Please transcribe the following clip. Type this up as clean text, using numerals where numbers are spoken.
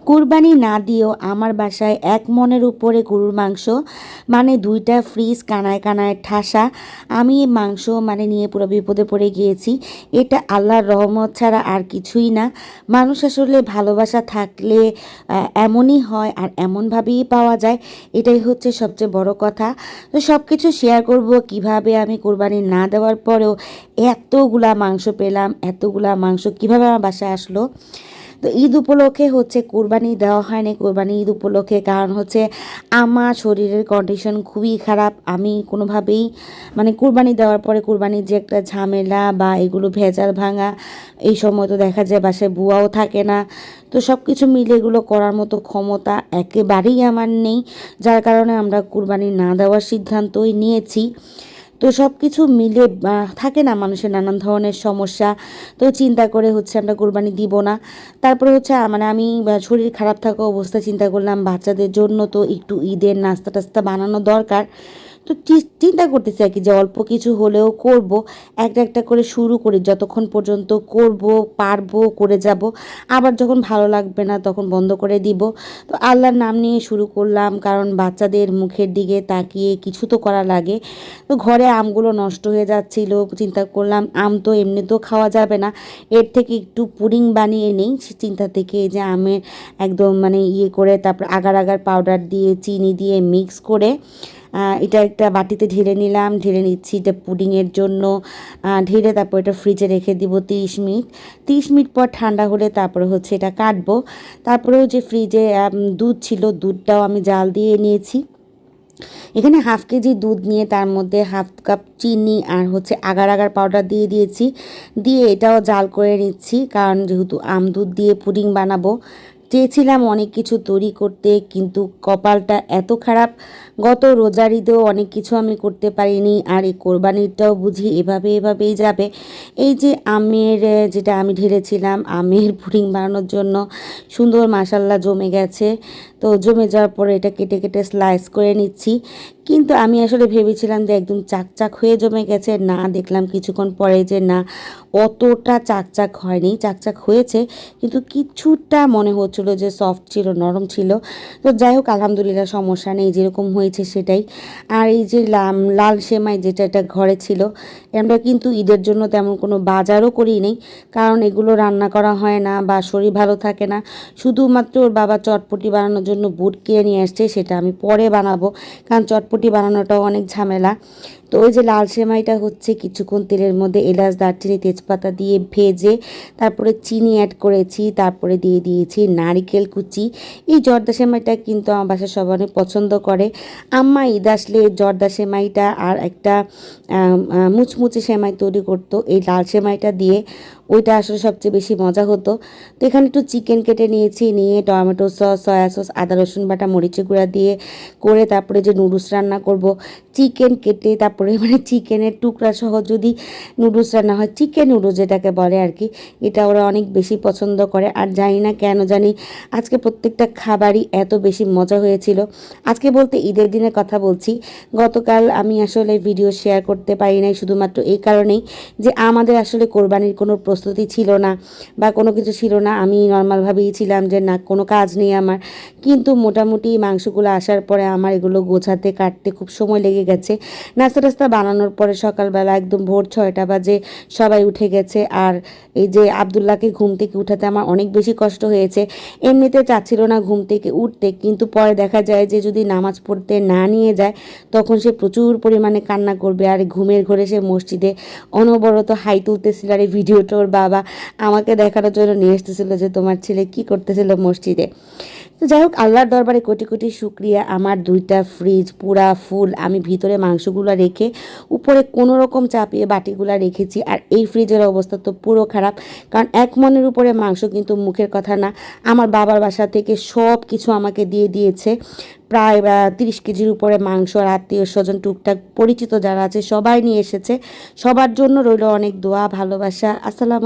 কুরবানি না দিয়েও আমার বাসায় এক মনের উপরে গরুর মাংস, মানে দুইটা ফ্রিজ কানায় কানায় ঠাসা। আমি এই মাংস মানে নিয়ে পুরো বিপদে পড়ে গিয়েছি। এটা আল্লাহর রহমত ছাড়া আর কিছুই না। মানুষ আসলে ভালোবাসা থাকলে এমনই হয় আর এমনভাবেই পাওয়া যায়। এটাই হচ্ছে সবচেয়ে বড় কথা। তো সব কিছু শেয়ার করব কিভাবে আমি কুরবানি না দেওয়ার পরেও এতগুলা মাংস পেলাম, এতগুলা মাংস কিভাবে আমার বাসায় আসলো। তো ঈদ উপলক্ষে হচ্ছে কুরবানি দেওয়া হয়নি, কুরবানি ঈদ উপলক্ষে, কারণ হচ্ছে আমার শরীরের কন্ডিশন খুবই খারাপ। আমি কোনোভাবেই মানে কুরবানি দেওয়ার পরে কুরবানির যে একটা ঝামেলা বা এগুলো ভেজাল ভাঙা, এই সময় তো দেখা যায় বাসায় বুয়াও থাকে না। তো সব কিছু মিলে এগুলো করার মতো ক্ষমতা একেবারেই আমার নেই, যার কারণে আমরা কুরবানি না দেওয়ার সিদ্ধান্তই নিয়েছি। তো সব কিছু মিলে থাকে না মানুষের নানান ধরনের সমস্যা। তো চিন্তা করে হচ্ছে আমরা কোরবানি দিব না। তারপরে হচ্ছে মানে আমি শরীর খারাপ থাকা অবস্থায় চিন্তা করলাম বাচ্চাদের জন্য তো একটু ঈদের নাস্তা টাস্তা বানানো দরকার। তো চিন্তা করতেছি আর কি যে অল্প কিছু হলেও করব, একটা একটা করে শুরু করি, যতক্ষণ পর্যন্ত করব পারবো করে যাব, আবার যখন ভালো লাগবে না তখন বন্ধ করে দিব। তো আল্লাহর নাম নিয়ে শুরু করলাম, কারণ বাচ্চাদের মুখের দিকে তাকিয়ে কিছু তো করা লাগে। তো ঘরে আমগুলো নষ্ট হয়ে যাচ্ছিল, চিন্তা করলাম আম তো এমনিতেও খাওয়া যাবে না, এর থেকে একটু পুডিং বানিয়ে নেই। সে চিন্তা থেকে যে আমের একদম মানে ইয়ে করে তারপর আগার আগার পাউডার দিয়ে চিনি দিয়ে মিক্স করে এটা একটা বাটিতে ঢেলে নিলাম, ঢেলে নিচ্ছি এটা পুডিংয়ের জন্য। ঢেলে তারপর এটা ফ্রিজে রেখে দিব 30 মিনিট। 30 মিনিট পর ঠান্ডা হলে তারপরে হচ্ছে এটা কাটবো। তারপরেও যে ফ্রিজে দুধ ছিল, দুধটাও আমি জাল দিয়ে নিয়েছি। এখানে হাফ কেজি দুধ নিয়ে তার মধ্যে হাফ কাপ চিনি আর হচ্ছে আগার আগার পাউডার দিয়ে দিয়েছি, দিয়ে এটাও জাল করে নিচ্ছি, কারণ যেহেতু আম দুধ দিয়ে পুডিং বানাবো। চেয়েছিলাম অনেক কিছু তৈরি করতে, কিন্তু কপালটা এত খারাপ, গত রোজার ঈদেও অনেক কিছু আমি করতে পারিনি, আর এই কোরবানিটাও বুঝি এভাবেই যাবে। এই যে আমের যেটা আমি ঢেলেছিলাম আমের পুডিং বানানোর জন্য, সুন্দর মাশাল্লাহ জমে গেছে। তো জমে যাওয়ার পরে এটা কেটে কেটে স্লাইস করে নিচ্ছি, কিন্তু আমি আসলে ভেবেছিলাম যে একদম চাকচাক হয়ে জমে গেছে, না দেখলাম কিছুক্ষণ পরে যে না, অতটা চাকচাক হয়নি, চাকচাক হয়েছে কিন্তু কিছুটা মনে হচ্ছিলো যে সফট ছিল, নরম ছিল। তো যাই হোক আলহামদুলিল্লাহ সমস্যা নেই, যেরকম হয়েছে সেটাই। আর এই যে লাল সেমাই যেটা এটা ঘরে ছিল, আমরা কিন্তু ঈদের জন্য তেমন কোনো বাজারও করি নেই, কারণ এগুলো রান্না করা হয় না বা শরীর ভালো থাকে না। শুধুমাত্র ওর বাবা চটপটি বানানোর জন্য বুট কিনে নিয়ে আসছে, সেটা আমি পরে বানাবো, কারণ চটপটি বানানোটাও অনেক ঝামেলা। তো ওই যে লাল সেমাইটা হচ্ছে কিছুক্ষণ তেলের মধ্যে এলাচ দারচিনি তেজপাতা দিয়ে ভেজে তারপরে চিনি অ্যাড করেছি, তারপরে দিয়ে দিয়েছি নারিকেল কুচি। এই জর্দা সেমাইটা কিন্তু আমার বাসায় সবাই অনেক পছন্দ করে। আম্মা ঈদ আসলে জর্দা সেমাইটা আর একটা মুচমুচে সেমাই তৈরি করতো এই লাল সেমাইটা দিয়ে, ওইটা আসলে সবচেয়ে বেশি মজা হতো। তো এখানে একটু চিকেন কেটে নিয়েছি, নিয়ে টমেটো সস, সয়া সস, আদা রসুন বাটা, মরিচের গুঁড়া দিয়ে করে তারপরে যে নুডলস রান্না করব, চিকেন কেটে তারপরে মানে চিকেনের টুকরা সহ যদি নুডলস রান্না হয়, চিকেন নুডলস যেটাকে বলে আর কি, এটা ওরা অনেক বেশি পছন্দ করে। আর জানি না কেন জানি আজকে প্রত্যেকটা খাবারই এত বেশি মজা হয়েছিল। আজকে বলতে ঈদের দিনের কথা বলছি, গতকাল আমি আসলে ভিডিও শেয়ার করতে পারি নাই শুধুমাত্র এই কারণেই যে আমাদের আসলে কোরবানির কোনো প্রস্তুতি ছিল না বা কোনো কিছু ছিল না। আমি নর্মালভাবেই ছিলাম যে না কোনো কাজ নেই আমার, কিন্তু মোটামুটি মাংসগুলো আসার পরে আমার এগুলো গোছাতে কাটতে খুব সময় লেগে গেছে। নাস্তা টাস্তা বানানোর পরে সকালবেলা একদম ভোর 6টা বাজে সবাই উঠে গেছে। আর এই যে আবদুল্লাহকে ঘুম থেকে উঠাতে আমার অনেক বেশি কষ্ট হয়েছে, এমনিতে চাচ্ছিল না ঘুম থেকে উঠতে, কিন্তু পরে দেখা যায় যে যদি নামাজ পড়তে না নিয়ে যায় তখন সে প্রচুর পরিমাণে কান্না করবে, আর ঘুমের ঘরে সে মসজিদে অনবরত হাই তুলতেছিল। আর এই ভিডিওটা ওর বাবা আমাকে দেখানোর জন্য নিয়ে এসতেছিল যে তোমার ছেলে কি করতেছিল মসজিদে। তো যাই হোক আল্লাহর দরবারে কোটি কোটি শুক্রিয়া, আমার দুইটা ফ্রিজ পুরা ফুল। আমি ভিতরে মাংসগুলো রেখে উপরে কোনো রকম চাপিয়ে বাটিগুলো রেখেছি, আর এই ফ্রিজের অবস্থা তো পুরো খারাপ, কারণ এক মনের উপরে মাংস কিন্তু মুখের কথা না। আমার বাবার বাসা থেকে সব কিছু আমাকে দিয়ে দিয়েছে, প্রায় 30 কেজির উপরে মাংস, আর আত্মীয় স্বজন টুকটাক পরিচিত যারা আছে সবাই নিয়ে এসেছে। সবার জন্য রইল অনেক দোয়া ভালোবাসা। আসসালাম।